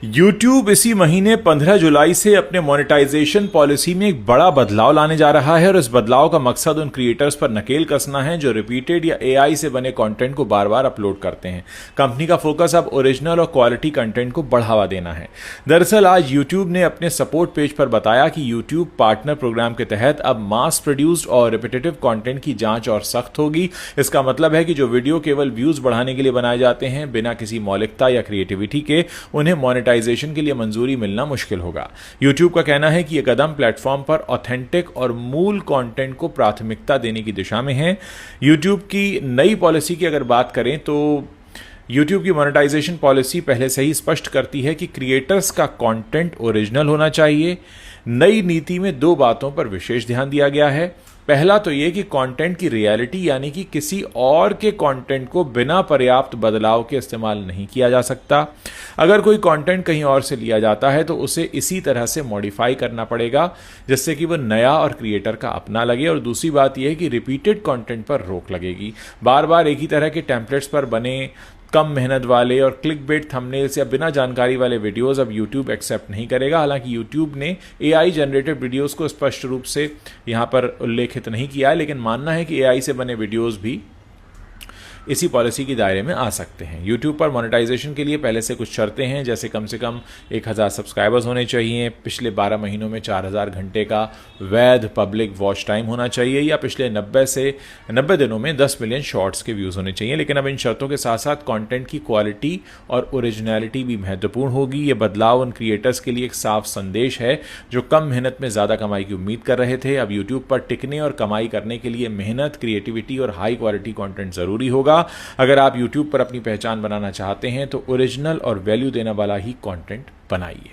YouTube इसी महीने 15 जुलाई से अपने मोनेटाइजेशन पॉलिसी में एक बड़ा बदलाव लाने जा रहा है और इस बदलाव का मकसद उन क्रिएटर्स पर नकेल कसना है जो रिपीटेड या एआई से बने कंटेंट को बार बार अपलोड करते हैं। कंपनी का फोकस अब ओरिजिनल और क्वालिटी कंटेंट को बढ़ावा देना है। दरअसल आज YouTube ने अपने सपोर्ट पेज पर बताया कि YouTube पार्टनर प्रोग्राम के तहत अब मास प्रोड्यूस्ड और रिपीटेटिव कंटेंट की जांच और सख्त होगी। इसका मतलब है कि जो वीडियो केवल व्यूज बढ़ाने के लिए बनाए जाते हैं बिना किसी मौलिकता या क्रिएटिविटी के, उन्हें मोनेटाइजेशन के लिए मंजूरी मिलना मुश्किल होगा। YouTube का कहना है कि यह कदम प्लेटफॉर्म पर ऑथेंटिक और मूल कंटेंट को प्राथमिकता देने की दिशा में है। YouTube की नई पॉलिसी की अगर बात करें तो YouTube की मोनेटाइजेशन पॉलिसी पहले से ही स्पष्ट करती है कि क्रिएटर्स का कंटेंट ओरिजिनल होना चाहिए। नई नीति में दो बातों पर विशेष ध्यान दिया गया है। पहला तो यह कि कंटेंट की रियलिटी यानी कि किसी और के कंटेंट को बिना पर्याप्त बदलाव के इस्तेमाल नहीं किया जा सकता। अगर कोई कंटेंट कहीं और से लिया जाता है तो उसे इसी तरह से मॉडिफाई करना पड़ेगा जिससे कि वह नया और क्रिएटर का अपना लगे। और दूसरी बात यह है कि रिपीटेड कंटेंट पर रोक लगेगी। बार बार एक ही तरह के टेम्पलेट्स पर बने कम मेहनत वाले और क्लिकबेट थंबनेल्स या बिना जानकारी वाले वीडियोस अब YouTube एक्सेप्ट नहीं करेगा। हालांकि YouTube ने AI जनरेटेड वीडियोस को स्पष्ट रूप से यहां पर उल्लेखित नहीं किया है, लेकिन मानना है कि AI से बने वीडियोस भी इसी पॉलिसी के दायरे में आ सकते हैं। YouTube पर मोनेटाइजेशन के लिए पहले से कुछ शर्तें हैं, जैसे कम से कम 1000 सब्सक्राइबर्स होने चाहिए, पिछले 12 महीनों में 4000 घंटे का वैध पब्लिक वॉच टाइम होना चाहिए या पिछले 90 दिनों में 10 मिलियन शॉर्ट्स के व्यूज़ होने चाहिए। लेकिन अब इन शर्तों के साथ साथ कंटेंट की क्वालिटी और ओरिजिनलिटी भी महत्वपूर्ण होगी। ये बदलाव उन क्रिएटर्स के लिए एक साफ संदेश है जो कम मेहनत में ज़्यादा कमाई की उम्मीद कर रहे थे। अब YouTube पर टिकने और कमाई करने के लिए मेहनत, क्रिएटिविटी और हाई क्वालिटी कंटेंट ज़रूरी होगा। अगर आप YouTube पर अपनी पहचान बनाना चाहते हैं तो ओरिजिनल और वैल्यू देने वाला ही कंटेंट बनाइए।